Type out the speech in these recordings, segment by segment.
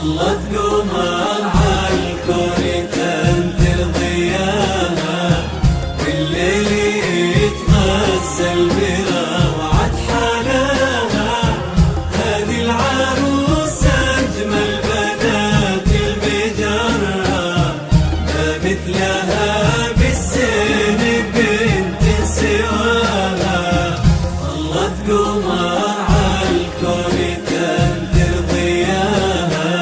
الله تقمر عالكون تنثر ضياها، والليل يتغزل بروعة حلاها. هذه العروس أجمل بنات المجرة، ما مثلها بالزين بنت سواها. الله تقمر عالكون تنثر ضياها،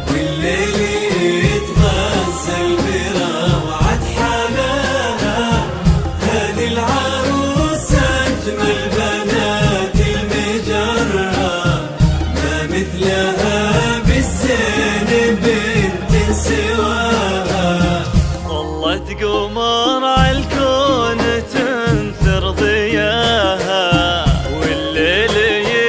والليل يتغزل بروعة حلاها. هذه العروس أجمل بنات المجرة، ما مثلها بالزين بنت سواها. الله تقمر عالكون تنثر ضياها، والليل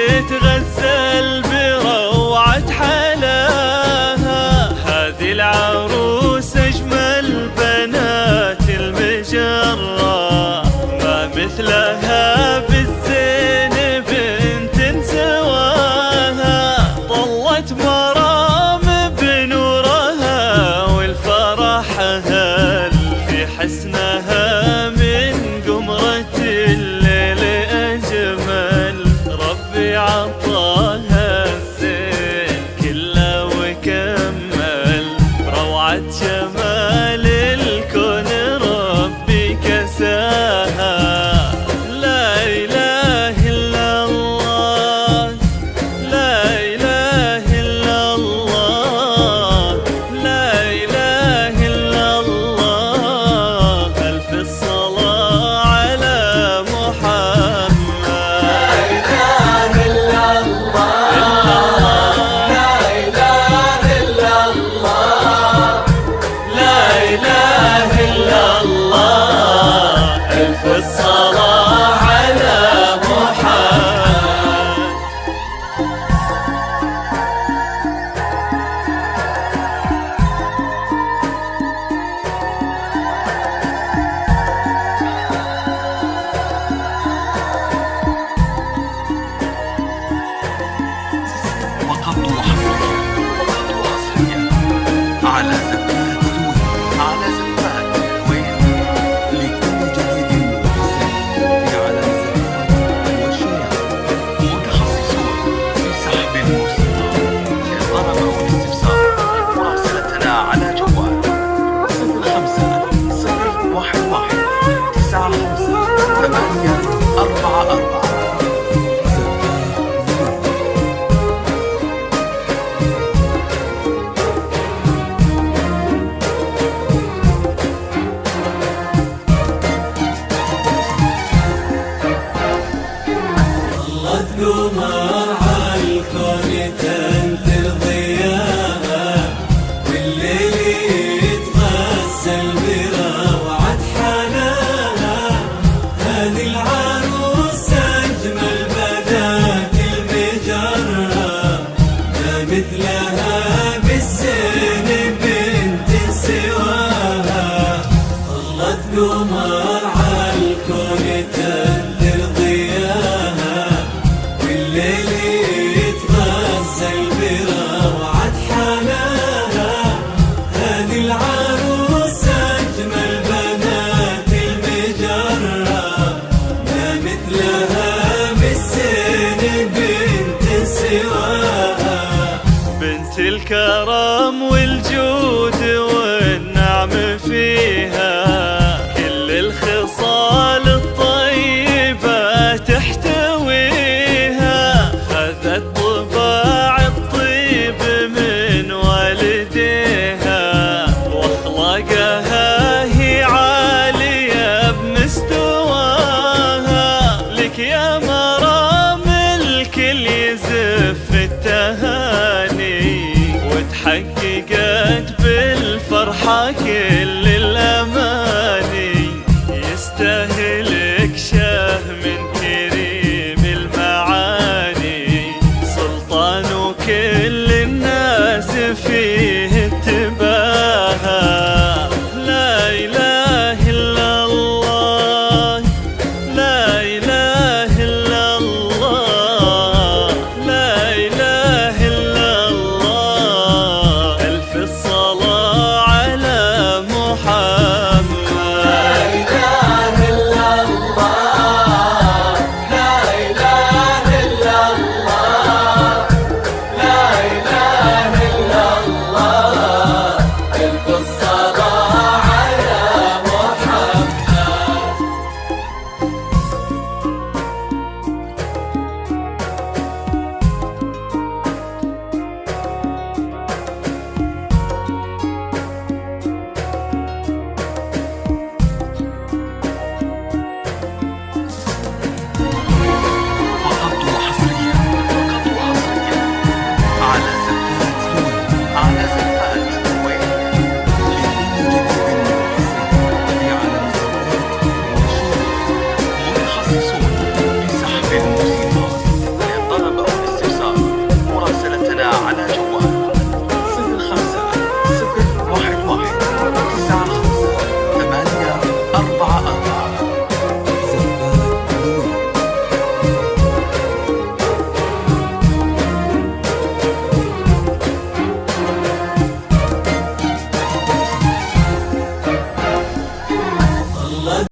يتغزل بروعة حلاها. هذه العروس أجمل بنات المجرة، ما مثلها بالزين بنت سواها. طلت مرام بنورها، والفرح هل في حسنها. من قمرة الليل أجمل، ربي عطاها الزين كله وكمل. روعة جمال الكون ربي كساها. لا إله إلا الله، لا إله إلا الله، لا إله إلا الله. ألف الصلاة على محمد. لا إله إلا الله، لا إله إلا الله، لا إله إلا الله. ألف الصلاة على محمد. فقط وحصريا على زفات الوين، على زفات الوين. لكل جديد وحسن في عالم الزفات والشياء، متخصصون في سحب الموسيقى. للطلب أو الاستفسار مراسلتنا على جوال 05 011 95 844. الله تقمر عالكون تنثر ضياها، والليل يتغزل بروعة حلاها. هذه العروس أجمل بنات المجرة، ما مثلها بالزين بنت سواها. الله تقمر عالكون تنثر ضياها، والليل يتغزل بروعة حلاها. هذه العروس أجمل بنات المجرة، ما مثلها بالزين بنت سواها. بنت الكرم والجود والنعم فيها، كل الخصال الطيبة تحتويها. خذت طباع الطيب من والديها، واخلاقها هي عالية بمستواها. لك يا مرام الكل يزف التهاني، وتحققت بالفرحة كل